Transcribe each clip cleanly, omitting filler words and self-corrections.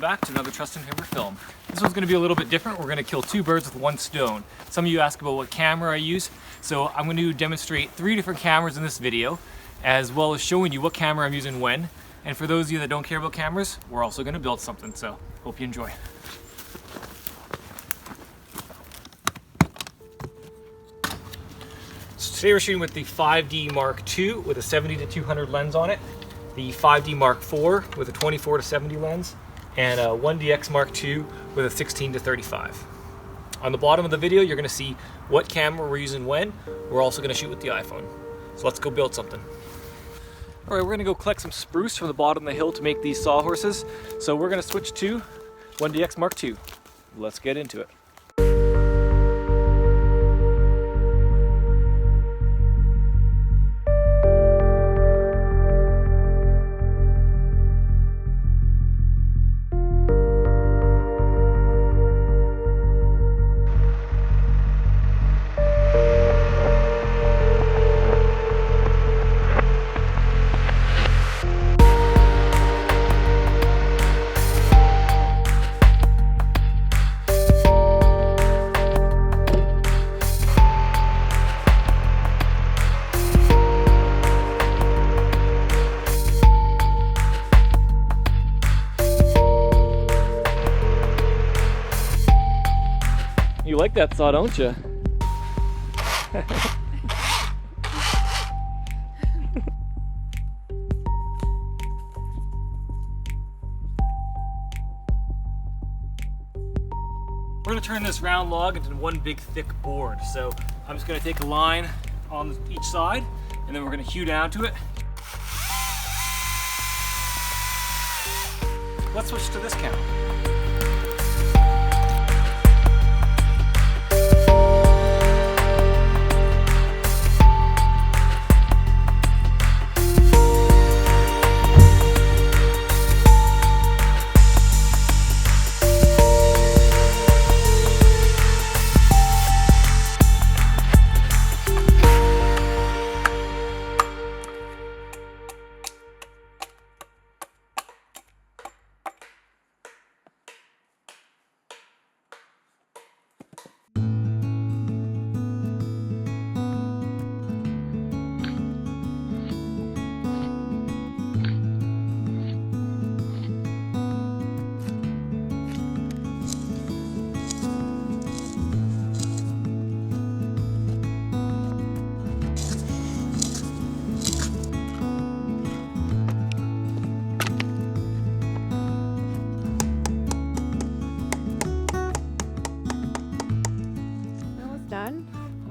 back to another Trustin Timber film. This one's going to be a little bit different. We're going to kill two birds with one stone. Some of you ask about what camera I use, so I'm going to demonstrate 3 different cameras in this video, as well as showing you what camera I'm using when. And for those of you that don't care about cameras, we're also going to build something, so hope you enjoy. So today we're shooting with the 5D Mark II with a 70-200 lens on it, the 5D Mark IV with a 24-70 lens, and a 1DX Mark II with a 16-35. On the bottom of the video, you're going to see what camera we're using when. We're also going to shoot with the iPhone. So let's go build something. All right, we're going to go collect some spruce from the bottom of the hill to make these sawhorses. So we're going to switch to 1DX Mark II. Let's get into it. You like that saw, don't you? We're going to turn this round log into one big thick board. So I'm just going to take a line on each side, and then we're going to hew down to it. Let's switch to this camera.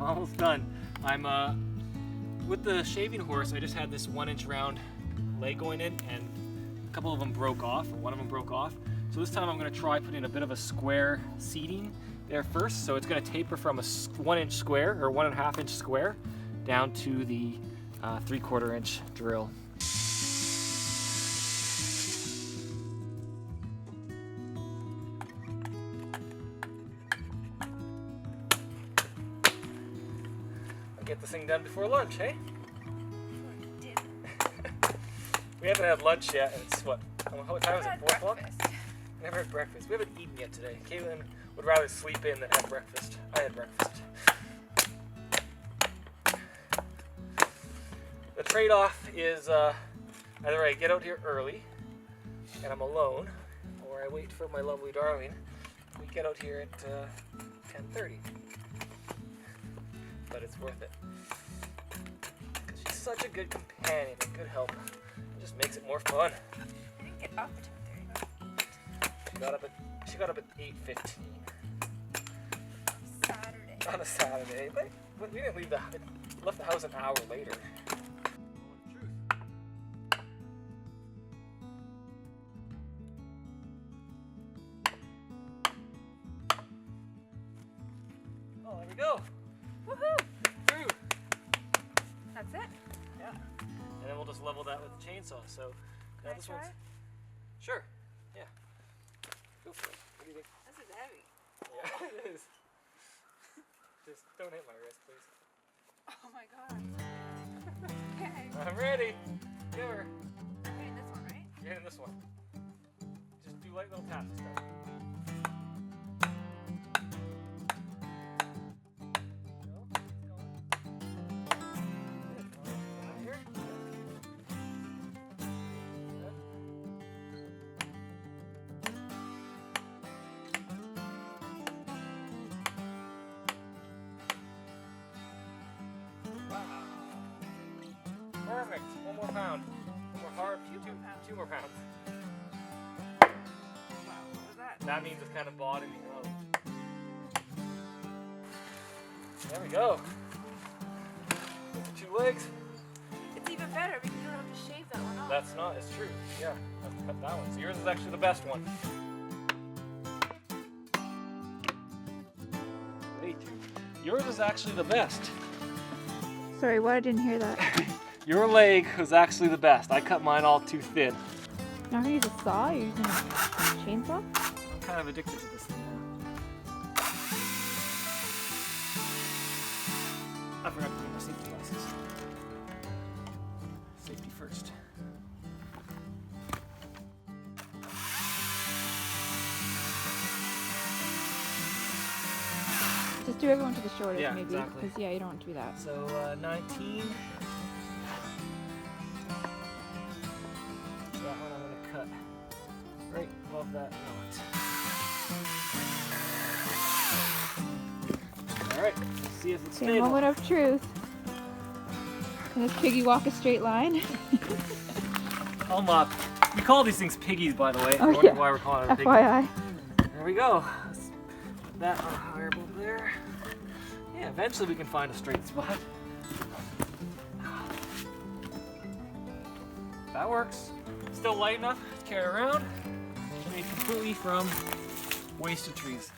Almost done. I'm with the shaving horse. I just had this 1-inch round leg going in, and a couple of them broke off, or one of them broke off. So this time I'm going to try putting a bit of a square seating there first. So it's going to taper from a 1-inch square or 1.5-inch square down to the 3/4 inch drill. Get this thing done before lunch, hey? We haven't had lunch yet. It's what time is it? 4 o'clock? Never had breakfast. We haven't eaten yet today. Caitlin would rather sleep in than have breakfast. I had breakfast. The trade-off is either I get out here early and I'm alone, or I wait for my lovely darling. We get out here at 10:30. But it's worth it. Because she's such a good companion and good help. It just makes it more fun. I didn't get up at 10:30. She got up at 8:15. Saturday. On a Saturday. But we didn't leave left the house an hour later. Oh, there we go. Woohoo! Through. That's it? Yeah. And then we'll just level that with the chainsaw. So now this one's. Sure. Yeah. Go for it. What do you think? This is heavy. Yeah, it is. Just don't hit my wrist, please. Oh my god. Okay. I'm ready. Give her. I'm getting this one, right? You're hitting this one. Just do 2 light little taps to start. Perfect. 1 more pound. 1 more hard. 2 more pounds. Wow, what was that? That means it's kind of bottoming out. There we go. With the 2 legs. It's even better because you don't have to shave that one off. That's not. It's true. Yeah. Let's cut that one. So yours is actually the best one. Wait. Yours is actually the best. Sorry, what? I didn't hear that. Your leg was actually the best. I cut mine all too thin. Now you're using a saw? You're using a chainsaw? I'm kind of addicted to this thing now. I forgot to bring my safety glasses. Safety first. Just do everyone to the shortest, Yeah, maybe. exactly. Because, yeah, you don't want to do that. So 19. That one I'm going to cut right above that knot. Alright, let's see if it's Okay, stable. moment of truth. Can this piggy walk a straight line? We call these things piggies, by the way. Oh, I wonder yeah. why we're calling it a piggy. FYI. There we go. Let's put that on higher above there. Yeah, eventually we can find a straight spot. That works. Still light enough to carry around. Made completely from wasted trees.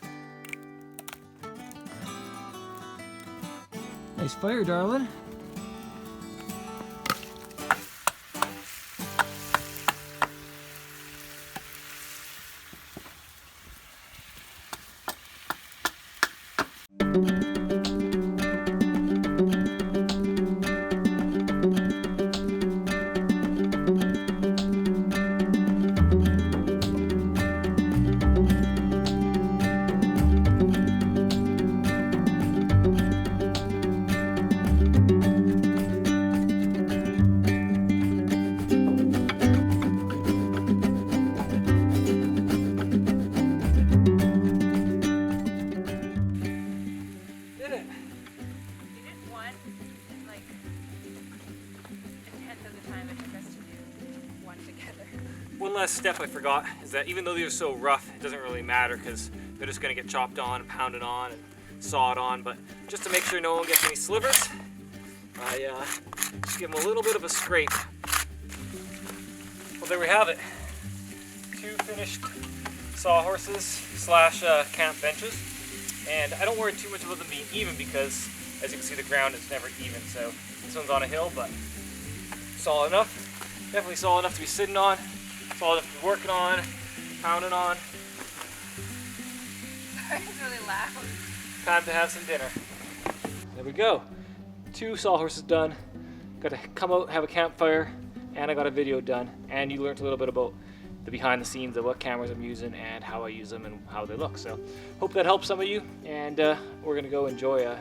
Nice fire, darling. One last step I forgot is that even though these are so rough, it doesn't really matter because they're just going to get chopped on, pounded on, and sawed on. But just to make sure no one gets any slivers, I just give them a little bit of a scrape. Well, there we have it. 2 finished sawhorses slash camp benches. And I don't worry too much about them being even because, as you can see, the ground is never even. So this one's on a hill, but solid enough. Definitely solid enough to be sitting on. Solid enough to be working on, pounding on. It's really loud. Time to have some dinner. There we go. 2 sawhorses done. Got to come out, have a campfire, and I got a video done. And you learned a little bit about the behind the scenes of what cameras I'm using and how I use them and how they look. So hope that helps some of you. And we're gonna go enjoy a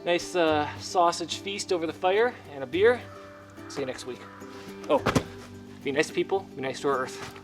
nice sausage feast over the fire and a beer. See you next week. Oh, be nice to people, be nice to our earth.